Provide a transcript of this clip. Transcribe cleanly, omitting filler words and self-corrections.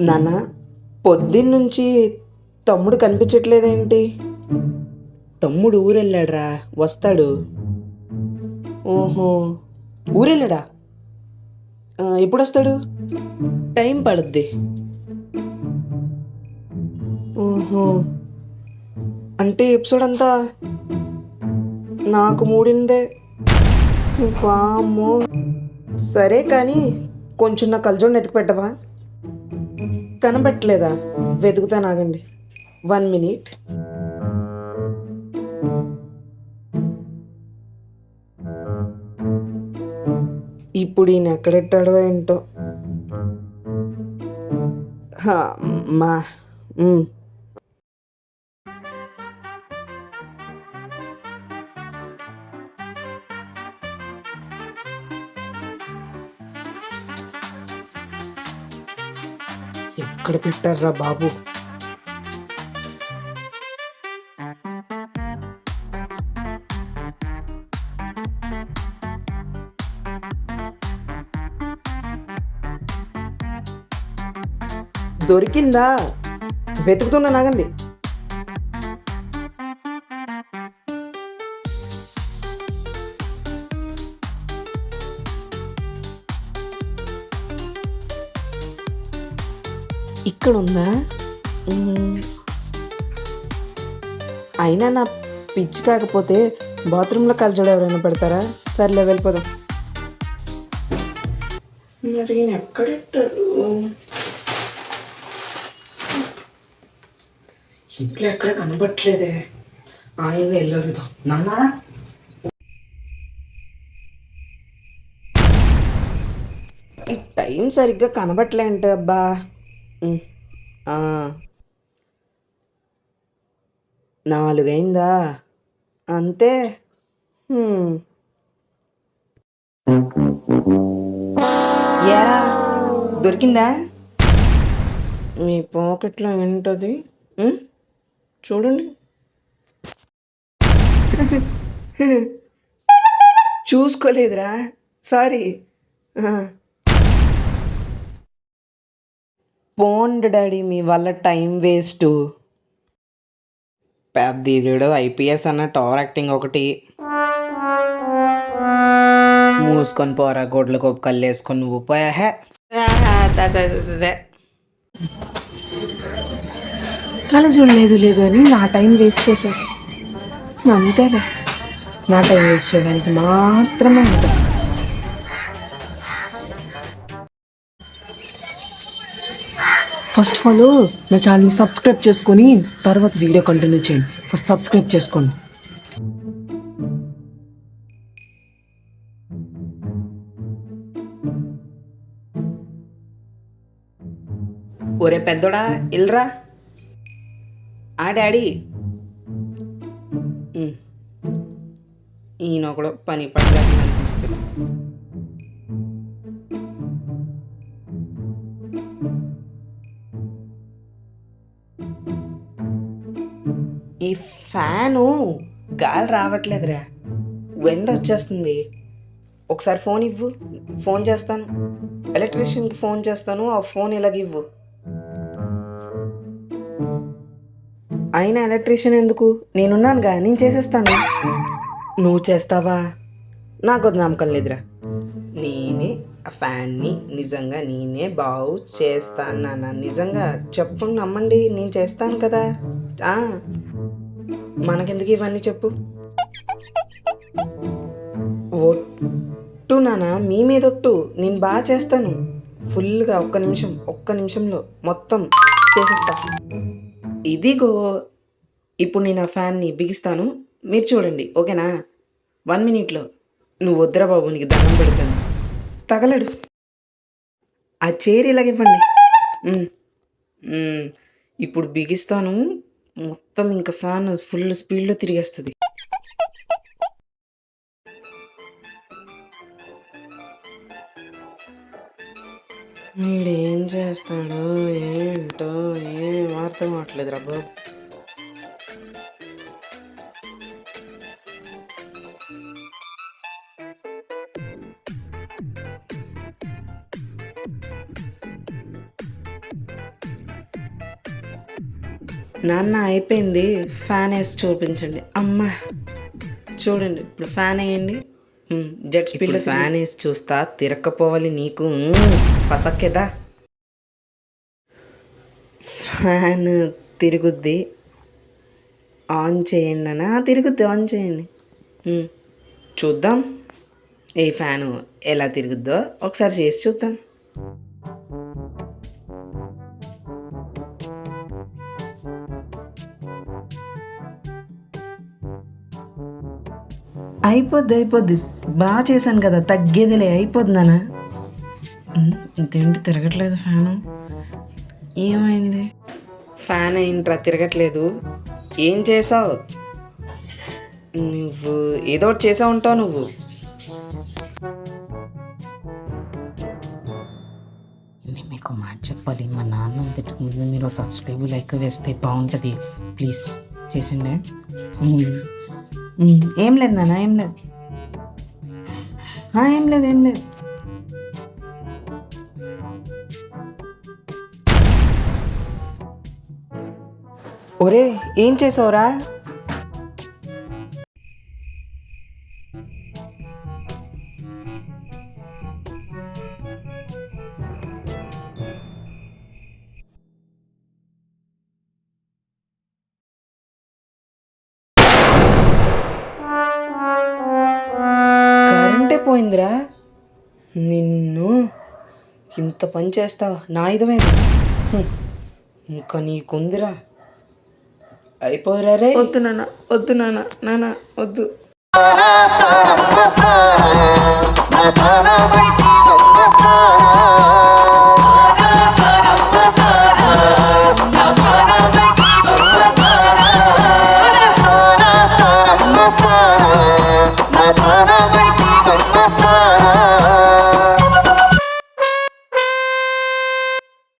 నాన్న, పొద్దున్నుంచి తమ్ముడు కనిపించట్లేదేంటి? తమ్ముడు ఊరెళ్ళాడురా, వస్తాడు. ఓహో! ఊరెళ్ళాడా? ఎప్పుడొస్తాడు? టైం పడుద్ది. ఓహో! అంటే ఎపిసోడ్ అంతా నాకు మూడిందే. వామ్మో! సరే కానీ కొంచెం నా కళ్ళజోడుని ఎతికి పెట్టవా? కనబట్టలేదా? వెతుకుతాను ఆగండి. 1 మినిట్. ఇప్పుడు ఈయన ఎక్కడెట్టాడో ఏంటో. మా హ్మ్. ఎక్కడ పెట్టారురా బాబు? దొరికిందా? వెతుకుతున్నాను ఆగండి. ఇక్కడుందా? అయినా నా పిచ్చి కాకపోతే బాత్రూంలో కళ్ళజోడు ఎవరైనా పెడతారా? సర్లే వెళ్ళిపోదాం. మరి ఈయన ఎక్కడెట్టాడు? ఇంట్లో ఎక్కడ కనబట్టలేదే. ఆయన వెళ్ళడుగుదాం. నాన్న, ఈ టైం సరిగ్గా కనబట్టలే అంటే అబ్బా. 4 అయిందా? అంతే. ఏరా, దొరికిందా? మీ పాకెట్లో ఏంటది? చూడండి. చూసుకోలేదురా, సారీ. పోండి డాడీ, మీ వల్ల టైం వేస్ట్. పెద్ద ఇదుడు ఐపీఎస్ అన్నట్టు ఓవర్ యాక్టింగ్ ఒకటి. మూసుకొని పోరా, గొడ్ల కొప్పు కళ్ళు వేసుకొని నువ్వు పోయా. కళ్ళజోడు లేదు అని నా టైం వేస్ట్ చేశాడు. అంతేలే, నా టైం వేస్ట్ చేయడానికి మాత్రమే ఉంటుంది. ఫస్ట్ ఆఫ్ ఆల్ నా ఛానల్ని సబ్స్క్రైబ్ చేసుకొని తర్వాత వీడియో కంటిన్యూ చేయండి. ఫస్ట్ సబ్స్క్రైబ్ చేసుకోండి. ఒరే పెద్దోడా, ఇల్రా. డాడీ. ఈయన ఒకడు పని పడలేదు అనిపిస్తుంది. ఈ ఫ్యాను గాలి రావట్లేదురా, వెండ వచ్చేస్తుంది. ఒకసారి ఫోన్ ఇవ్వు, ఫోన్ చేస్తాను. ఎలక్ట్రీషియన్కి ఫోన్ చేస్తాను, ఆ ఫోన్ ఇలాగివ్వు. అయినా ఎలక్ట్రీషియన్ ఎందుకు? నేనున్నానుగా, నేను చేసేస్తాను. నువ్వు చేస్తావా? నాకు నమ్మకం లేదురా. నేనే ఆ ఫ్యాన్ని నిజంగా నేనే బాగు చేస్తాను నాన్న. నిజంగా చెప్పు, నమ్మండి, నేను చేస్తాను కదా. మనకెందుకు ఇవన్నీ చెప్పు. ఒట్టు నాన్న, మీ మీద ఒట్టు, నేను బాగా చేస్తాను. ఫుల్గా ఒక్క నిమిషంలో మొత్తం చేసేస్తా. ఇదిగో, ఇప్పుడు నేను ఆ ఫ్యాన్ని బిగిస్తాను, మీరు చూడండి, ఓకేనా? 1 మినిట్లో. నువ్వు వద్దురా బాబు, నీకు దండం పెడతాను. తగలడు. ఆ చైర్ ఇలాగివ్వండి. ఇప్పుడు బిగిస్తాను, మొత్తం ఇంకా ఫ్యాన్ ఫుల్ స్పీడ్లో తిరిగేస్తుంది. వీడేం చేస్తాడు ఏంటో, ఏం అర్థం అవట్లేదు రా బాబు. నాన్న అయిపోయింది, ఫ్యాన్ వేసి చూపించండి. అమ్మా చూడండి, ఇప్పుడు ఫ్యాన్ వేయండి. జెట్ స్పీడ్ ఫ్యాన్ వేసి చూస్తా, తిరక్కపోవాలి నీకు. ఫసక్కేదా ఫ్యాన్ తిరుగుద్ది, ఆన్ చేయండి అన్న. తిరుగుద్ది, ఆన్ చేయండి. చూద్దాం ఈ ఫ్యాను ఎలా తిరుగుద్దో ఒకసారి చేసి చూద్దాం. అయిపోద్ది, బాగా చేశాను కదా, తగ్గేదిలే, అయిపోద్ది నాన్న. ఇదేంటి తిరగట్లేదు ఫ్యాను, ఏమైంది? ఫ్యాన్ ఏంట్రా తిరగట్లేదు? ఏం చేసావు నువ్వు? ఏదో ఒకటి చేసా ఉంటావు నువ్వు. నేను మీకు మాట చెప్పాలి, మా నాన్న తిట్టుకు ముందు మీరు సబ్స్క్రైబ్ లైక్ వేస్తే బాగుంటుంది, ప్లీజ్ చేసిండే. ఏం లేదు నాన్న, ఏం లేదు, ఏం లేదు. ఒరే ఏం చేసావురా? కరెంటే పోయిందిరా. నిన్ను ఇంత పని చేస్తావా? నా ఇదమే ఇంకా నీకుందిరా. అయిపోరా రే. వద్దు నాన్న, వద్దు.